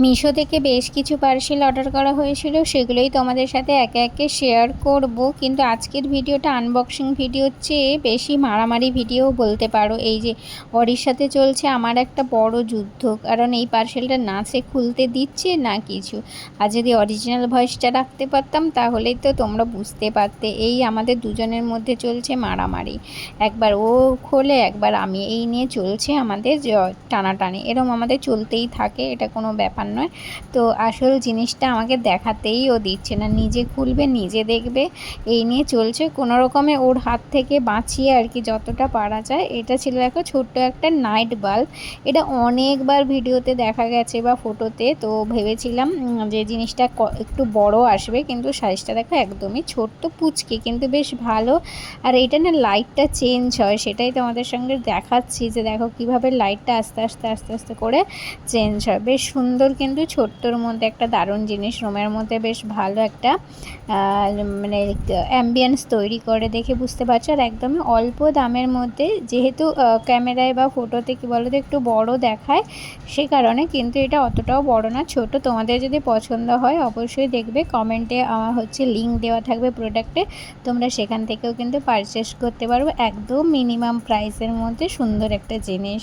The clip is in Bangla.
মিশো থেকে বেশ কিছু পার্সেল অর্ডার করা হয়েছিল, সেগুলোই তোমাদের সাথে একে একে শেয়ার করব। কিন্তু আজকের ভিডিওটা আনবক্সিং ভিডিওর চেয়ে বেশি মারামারি ভিডিও বলতে পারো। এই যে ওর সাথে চলছে আমার একটা বড় যুদ্ধ, কারণ এই পার্সেলটা না সে খুলতে দিচ্ছে না কিছু। আর যদি অরিজিনাল ভয়েসটা রাখতে পারতাম তাহলেই তো তোমরা বুঝতে পারতে। এই আমাদের দুজনের মধ্যে চলছে মারামারি, একবার ও খোলে একবার আমি, এই নিয়ে চলছে আমাদের টানাটানি। এরকম আমাদের চলতেই থাকে, এটা কোনো ব্যাপার নয়। তো আসল জিনিসটা আমাকে দেখাতেই ও দিচ্ছে না, নিজে খুলবে নিজে দেখবে, এই নিয়ে চলছে। কোনো রকমে ওর হাত থেকে বাঁচিয়ে আর কি যতটা পারা যায়। এটা ছিল দেখো ছোট্ট একটা নাইট বাল্ব। এটা অনেকবার ভিডিওতে দেখা গেছে বা ফটোতে, তো ভেবেছিলাম যে জিনিসটা একটু বড় আসবে, কিন্তু সাইজটা দেখো একদমই ছোট্ট পুচকে, কিন্তু বেশ ভালো। আর এটা না লাইটটা চেঞ্জ হয়, সেটাই তোমাদের সঙ্গে দেখাচ্ছি যে দেখো কিভাবে লাইটটা আস্তে আস্তে আস্তে আস্তে করে চেঞ্জ হয়। বেশ সুন্দর, কিন্তু ছোট্টর মধ্যে একটা দারুণ জিনিস, রুমের মধ্যে বেশ ভালো একটা মানে অ্যাম্বিয়েন্স তৈরি করে, দেখে বুঝতে পারছো। আর একদমই অল্প দামের মধ্যে, যেহেতু ক্যামেরায় বা ফটোতে কী বলো তো একটু বড় দেখায়, সে কারণে, কিন্তু এটা অতটাও বড় না, ছোট। তোমাদের যদি পছন্দ হয় অবশ্যই দেখবে, কমেন্টে হচ্ছে লিঙ্ক দেওয়া থাকবে প্রোডাক্টে, তোমরা সেখান থেকেও কিন্তু পারচেস করতে পারবো একদম মিনিমাম প্রাইসের মধ্যে সুন্দর একটা জিনিস।